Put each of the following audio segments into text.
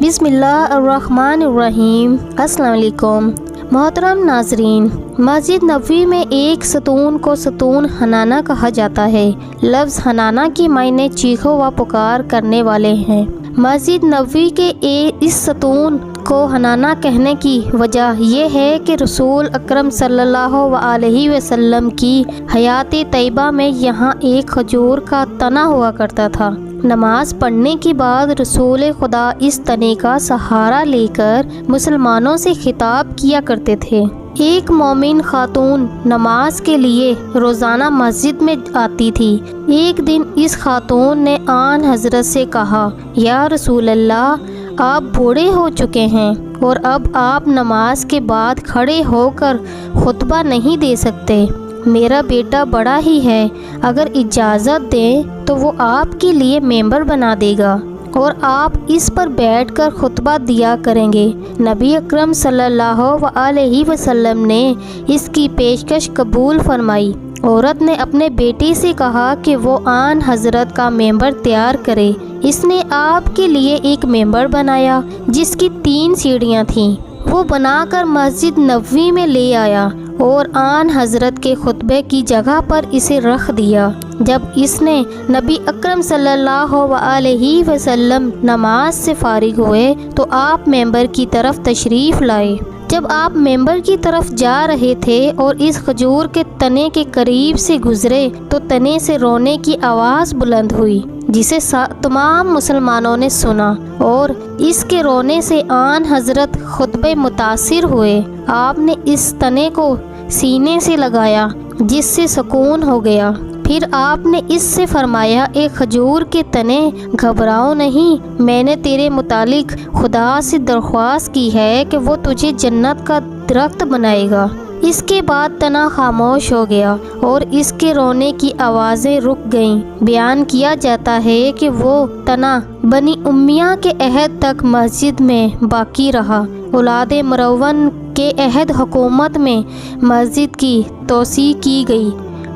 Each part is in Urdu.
بسم اللہ الرحمن الرحیم۔ السلام علیکم محترم ناظرین، مسجد نبوی میں ایک ستون کو ستون حنانہ کہا جاتا ہے۔ لفظ حنانہ کے معنی چیخو و پکار کرنے والے ہیں۔ مسجد نبوی کے اس ستون کو حنانہ کہنے کی وجہ یہ ہے کہ رسول اکرم صلی اللہ علیہ وسلم کی حیات طیبہ میں یہاں ایک کھجور کا تنا ہوا کرتا تھا۔ نماز پڑھنے کے بعد رسول خدا اس تنے کا سہارا لے کر مسلمانوں سے خطاب کیا کرتے تھے۔ ایک مومن خاتون نماز کے لیے روزانہ مسجد میں آتی تھی۔ ایک دن اس خاتون نے آن حضرت سے کہا، یا رسول اللہ، آپ بوڑھے ہو چکے ہیں اور اب آپ نماز کے بعد کھڑے ہو کر خطبہ نہیں دے سکتے۔ میرا بیٹا بڑا ہی ہے، اگر اجازت دیں تو وہ آپ کے لیے ممبر بنا دے گا اور آپ اس پر بیٹھ کر خطبہ دیا کریں گے۔ نبی اکرم صلی اللہ علیہ وسلم نے اس کی پیشکش قبول فرمائی۔ عورت نے اپنے بیٹے سے کہا کہ وہ آن حضرت کا ممبر تیار کرے۔ اس نے آپ کے لیے ایک ممبر بنایا جس کی 3 سیڑھیاں تھیں۔ وہ بنا کر مسجد نبوی میں لے آیا اور آن حضرت کے خطبے کی جگہ پر اسے رکھ دیا۔ جب اس نے نبی اکرم صلی اللہ علیہ وسلم نماز سے فارغ ہوئے تو آپ ممبر کی طرف تشریف لائے۔ جب آپ ممبر کی طرف جا رہے تھے اور اس کھجور کے تنے کے قریب سے گزرے تو تنے سے رونے کی آواز بلند ہوئی، جسے تمام مسلمانوں نے سنا اور اس کے رونے سے آن حضرت خطبے متاثر ہوئے۔ آپ نے اس تنے کو سینے سے لگایا جس سے سکون ہو گیا۔ پھر آپ نے اس سے فرمایا، اے کھجور کے تنے، گھبراؤ نہیں، میں نے تیرے متعلق خدا سے درخواست کی ہے کہ وہ تجھے جنت کا درخت بنائے گا۔ اس کے بعد تنا خاموش ہو گیا اور اس کے رونے کی آوازیں رک گئیں۔ بیان کیا جاتا ہے کہ وہ تنا بنی امیہ کے عہد تک مسجد میں باقی رہا۔ اولاد مروان کے عہد حکومت میں مسجد کی توسیع کی گئی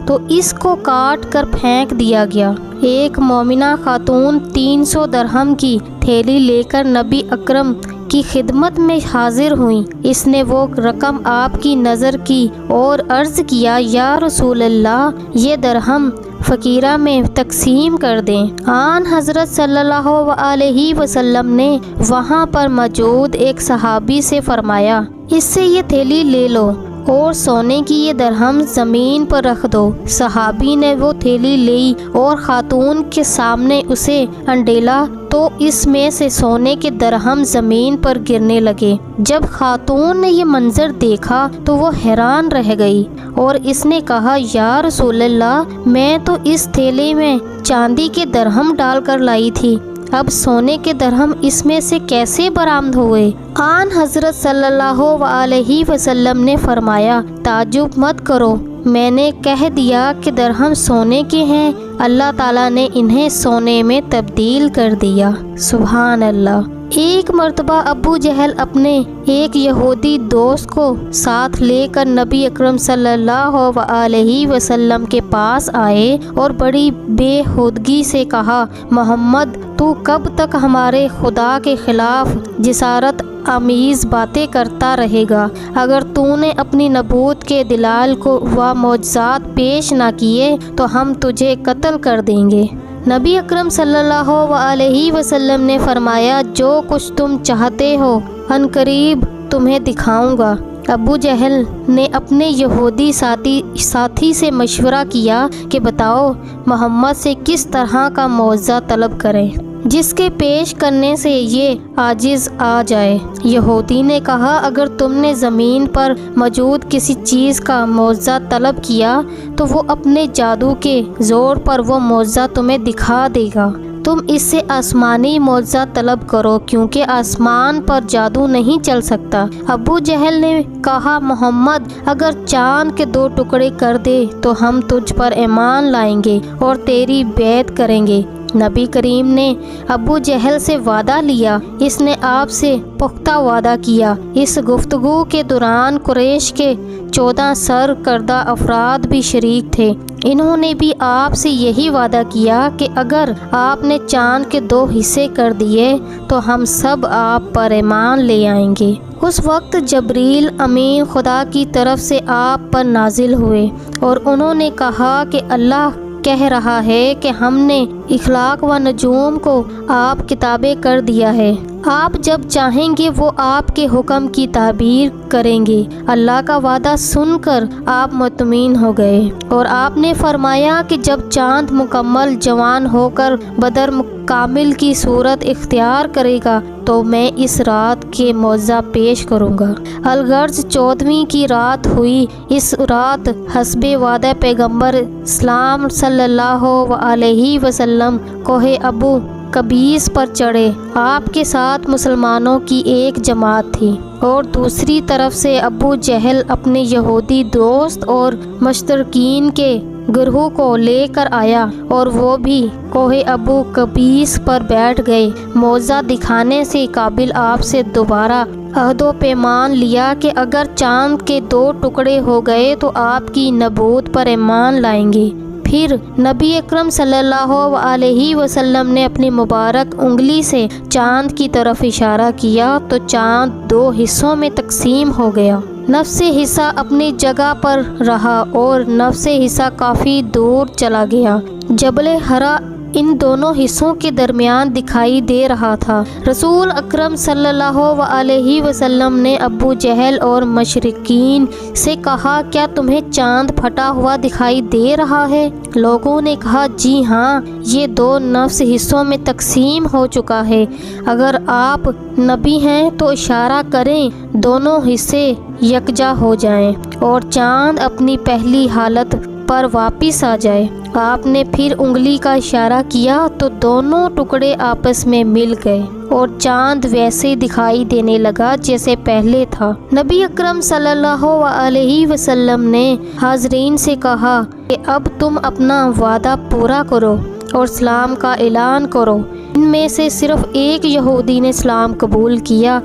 تو اس کو کاٹ کر پھینک دیا گیا۔ ایک مومنہ خاتون 300 درہم کی تھیلی لے کر نبی اکرم کی خدمت میں حاضر ہوئیں۔ اس نے وہ رقم آپ کی نظر کی اور عرض کیا، یا رسول اللہ، یہ درہم فقیرہ میں تقسیم کر دیں۔ آن حضرت صلی اللہ علیہ وسلم نے وہاں پر موجود ایک صحابی سے فرمایا، اس سے یہ تھیلی لے لو اور سونے کی یہ درہم زمین پر رکھ دو۔ صحابی نے وہ تھیلی لی اور خاتون کے سامنے اسے انڈیلا تو اس میں سے سونے کے درہم زمین پر گرنے لگے۔ جب خاتون نے یہ منظر دیکھا تو وہ حیران رہ گئی اور اس نے کہا، یا رسول اللہ، میں تو اس تھیلی میں چاندی کے درہم ڈال کر لائی تھی، اب سونے کے درہم اس میں سے کیسے برآمد ہوئے؟ آن حضرت صلی اللہ علیہ وسلم نے فرمایا، تعجب مت کرو، میں نے کہہ دیا کہ درہم سونے کے ہیں، اللہ تعالیٰ نے انہیں سونے میں تبدیل کر دیا۔ سبحان اللہ۔ ایک مرتبہ ابو جہل اپنے ایک یہودی دوست کو ساتھ لے کر نبی اکرم صلی اللہ علیہ وسلم کے پاس آئے اور بڑی بے ہودگی سے کہا، محمد، تو کب تک ہمارے خدا کے خلاف جسارت آمیز باتیں کرتا رہے گا؟ اگر تو نے اپنی نبوت کے دلائل کو و معجزات پیش نہ کیے تو ہم تجھے قتل کر دیں گے۔ نبی اکرم صلی اللہ علیہ وسلم نے فرمایا، جو کچھ تم چاہتے ہو عنقریب تمہیں دکھاؤں گا۔ ابو جہل نے اپنے یہودی ساتھی سے مشورہ کیا کہ بتاؤ محمد سے کس طرح کا معجزہ طلب کریں جس کے پیش کرنے سے یہ عاجز آ جائے۔ یہودی نے کہا، اگر تم نے زمین پر موجود کسی چیز کا معجزہ طلب کیا تو وہ اپنے جادو کے زور پر وہ معجزہ تمہیں دکھا دے گا۔ تم اس سے آسمانی معجزہ طلب کرو کیونکہ آسمان پر جادو نہیں چل سکتا۔ ابو جہل نے کہا، محمد، اگر چاند کے 2 ٹکڑے کر دے تو ہم تجھ پر ایمان لائیں گے اور تیری بیعت کریں گے۔ نبی کریم نے ابو جہل سے وعدہ لیا، اس نے آپ سے پختہ وعدہ کیا۔ اس گفتگو کے دوران قریش کے 14 سر کردہ افراد بھی شریک تھے۔ انہوں نے بھی آپ سے یہی وعدہ کیا کہ اگر آپ نے چاند کے 2 حصے کر دیے تو ہم سب آپ پر ایمان لے آئیں گے۔ اس وقت جبریل امین خدا کی طرف سے آپ پر نازل ہوئے اور انہوں نے کہا کہ اللہ کہہ رہا ہے کہ ہم نے اخلاق و نجوم کو آپ کتابیں کر دیا ہے، آپ جب چاہیں گے وہ آپ کے حکم کی تعبیر کریں گے۔ اللہ کا وعدہ سن کر آپ مطمئن ہو گئے اور آپ نے فرمایا کہ جب چاند مکمل جوان ہو کر بدر کامل کی صورت اختیار کرے گا تو میں اس رات کے معجزہ پیش کروں گا۔ الغرض 14ویں کی رات ہوئی۔ اس رات حسب وعدہ پیغمبر اسلام صلی اللہ علیہ وسلم کوہ ابو قبیس پر چڑھے۔ آپ کے ساتھ مسلمانوں کی ایک جماعت تھی اور دوسری طرف سے ابو جہل اپنے یہودی دوست اور مشترکین کے گروہ کو لے کر آیا اور وہ بھی کوہ ابو قبیس پر بیٹھ گئے۔ معجزہ دکھانے سے قابل آپ سے دوبارہ عہد و پیمان لیا کہ اگر چاند کے 2 ٹکڑے ہو گئے تو آپ کی نبوت پر ایمان لائیں گے۔ پھر نبی اکرم صلی اللہ علیہ وسلم نے اپنی مبارک انگلی سے چاند کی طرف اشارہ کیا تو چاند 2 حصوں میں تقسیم ہو گیا۔ نفس حصہ اپنی جگہ پر رہا اور نفس حصہ کافی دور چلا گیا۔ جبل حرا ان دونوں حصوں کے درمیان دکھائی دے رہا تھا۔ رسول اکرم صلی اللہ علیہ وسلم نے ابو جہل اور مشرکین سے کہا، کیا تمہیں چاند پھٹا ہوا دکھائی دے رہا ہے؟ لوگوں نے کہا، جی ہاں، یہ 2 نفس حصوں میں تقسیم ہو چکا ہے۔ اگر آپ نبی ہیں تو اشارہ کریں دونوں حصے یکجا ہو جائیں اور چاند اپنی پہلی حالت پر واپس آ جائے۔ آپ نے پھر انگلی کا اشارہ کیا تو دونوں ٹکڑے آپس میں مل گئے اور چاند ویسے دکھائی دینے لگا جیسے پہلے تھا۔ نبی اکرم صلی اللہ علیہ وسلم نے حاضرین سے کہا کہ اب تم اپنا وعدہ پورا کرو اور اسلام کا اعلان کرو۔ ان میں سے صرف ایک یہودی نے اسلام قبول کیا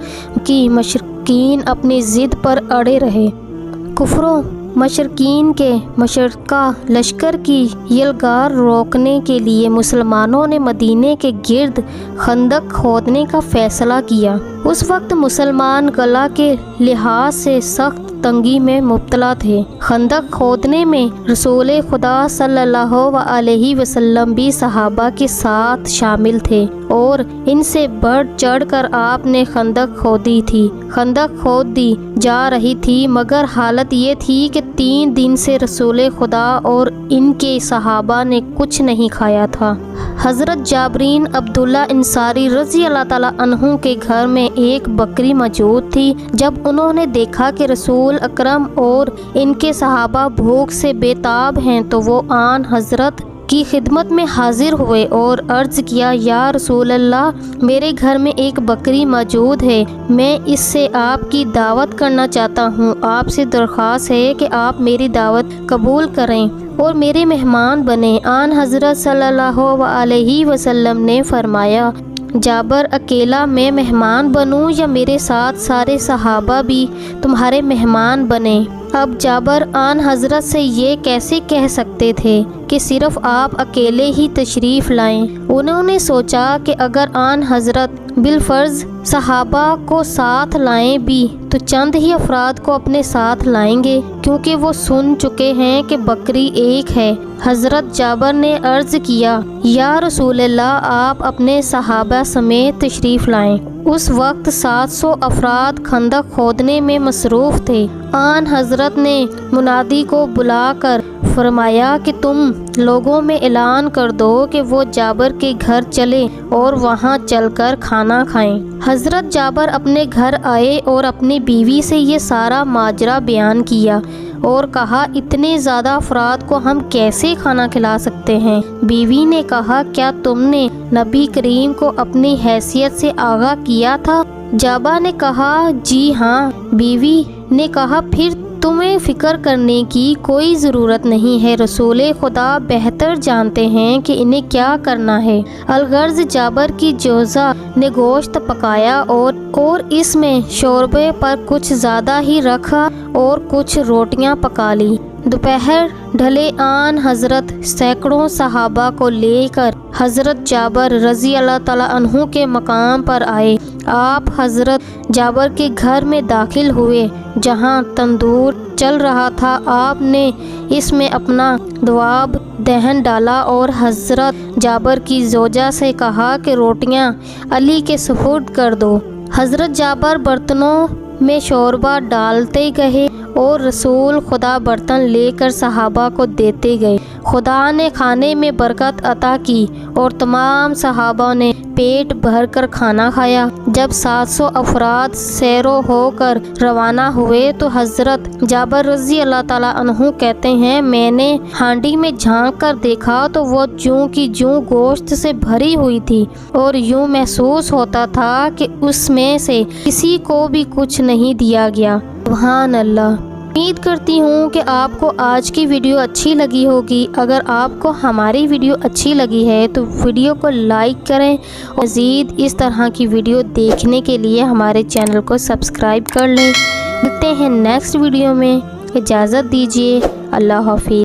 کہ مشرکین اپنی ضد پر اڑے رہے۔ کفروں مشرکین کے مشرکہ لشکر کی یلغار روکنے کے لیے مسلمانوں نے مدینے کے گرد خندق کھودنے کا فیصلہ کیا۔ اس وقت مسلمان غلہ کے لحاظ سے سخت تنگی میں مبتلا تھے۔ خندق کھودنے میں رسول خدا صلی اللہ علیہ وسلم بھی صحابہ کے ساتھ شامل تھے اور ان سے بڑھ چڑھ کر آپ نے خندق کھودی تھی۔ خندق کھود دی جا رہی تھی مگر حالت یہ تھی کہ 3 دن سے رسول خدا اور ان کے صحابہ نے کچھ نہیں کھایا تھا۔ حضرت جابرین عبداللہ انصاری رضی اللہ تعالیٰ عنہ کے گھر میں ایک بکری موجود تھی۔ جب انہوں نے دیکھا کہ رسول اکرم اور ان کے صحابہ بھوک سے بے تاب ہیں تو وہ آن حضرت کی خدمت میں حاضر ہوئے اور عرض کیا، یا رسول اللہ، میرے گھر میں ایک بکری موجود ہے، میں اس سے آپ کی دعوت کرنا چاہتا ہوں۔ آپ سے درخواست ہے کہ آپ میری دعوت قبول کریں اور میرے مہمان بنیں۔ آن حضرت صلی اللہ علیہ وسلم نے فرمایا، جابر اکیلا میں مہمان بنوں یا میرے ساتھ سارے صحابہ بھی تمہارے مہمان بنیں؟ اب جابر آن حضرت سے یہ کیسے کہہ سکتے تھے کہ صرف آپ اکیلے ہی تشریف لائیں؟ انہوں نے سوچا کہ اگر آن حضرت بالفرض صحابہ کو ساتھ لائیں بھی تو چند ہی افراد کو اپنے ساتھ لائیں گے کیونکہ وہ سن چکے ہیں کہ بکری ایک ہے۔ حضرت جابر نے عرض کیا، یا رسول اللہ، آپ اپنے صحابہ سمیت تشریف لائیں۔ اس وقت 700 افراد خندق کھودنے میں مصروف تھے۔ آن حضرت نے منادی کو بلا کر فرمایا کہ تم لوگوں میں اعلان کر دو کہ وہ جابر کے گھر چلے اور وہاں چل کر کھانا کھائیں۔ حضرت جابر اپنے گھر آئے اور اپنی بیوی سے یہ سارا ماجرا بیان کیا اور کہا، اتنے زیادہ افراد کو ہم کیسے کھانا کھلا سکتے ہیں؟ بیوی نے کہا، کیا تم نے نبی کریم کو اپنی حیثیت سے آگاہ کیا تھا؟ جابر نے کہا، جی ہاں۔ بیوی نے کہا، پھر تمہیں فکر کرنے کی کوئی ضرورت نہیں ہے، رسول خدا بہتر جانتے ہیں کہ انہیں کیا کرنا ہے۔ الغرض جابر کی جوزہ نے گوشت پکایا اور اس میں شوربے پر کچھ زیادہ ہی رکھا اور کچھ روٹیاں پکا لی۔ دوپہر ڈھلے آن حضرت سینکڑوں صحابہ کو لے کر حضرت جابر رضی اللہ تعالیٰ عنہ کے مقام پر آئے۔ آپ حضرت جابر کے گھر میں داخل ہوئے جہاں تندور چل رہا تھا۔ آپ نے اس میں اپنا دواب دہن ڈالا اور حضرت جابر کی زوجہ سے کہا کہ روٹیاں علی کے سپرد کر دو۔ حضرت جابر برتنوں میں شوربہ ڈالتے گئے اور رسول خدا برتن لے کر صحابہ کو دیتے گئے۔ خدا نے کھانے میں برکت عطا کی اور تمام صحابہ نے پیٹ بھر کر کھانا کھایا۔ جب 700 افراد سیرو ہو کر روانہ ہوئے تو حضرت جابر رضی اللہ تعالیٰ عنہ کہتے ہیں، میں نے ہانڈی میں جھانک کر دیکھا تو وہ جوں کی جوں گوشت سے بھری ہوئی تھی اور یوں محسوس ہوتا تھا کہ اس میں سے کسی کو بھی کچھ نہیں دیا گیا۔ سبحان اللہ۔ امید کرتی ہوں کہ آپ کو آج کی ویڈیو اچھی لگی ہوگی۔ اگر آپ کو ہماری ویڈیو اچھی لگی ہے تو ویڈیو کو لائک کریں اور مزید اس طرح کی ویڈیو دیکھنے کے لیے ہمارے چینل کو سبسکرائب کر لیں۔ ملتے ہیں نیکسٹ ویڈیو میں، اجازت دیجیے، اللہ حافظ۔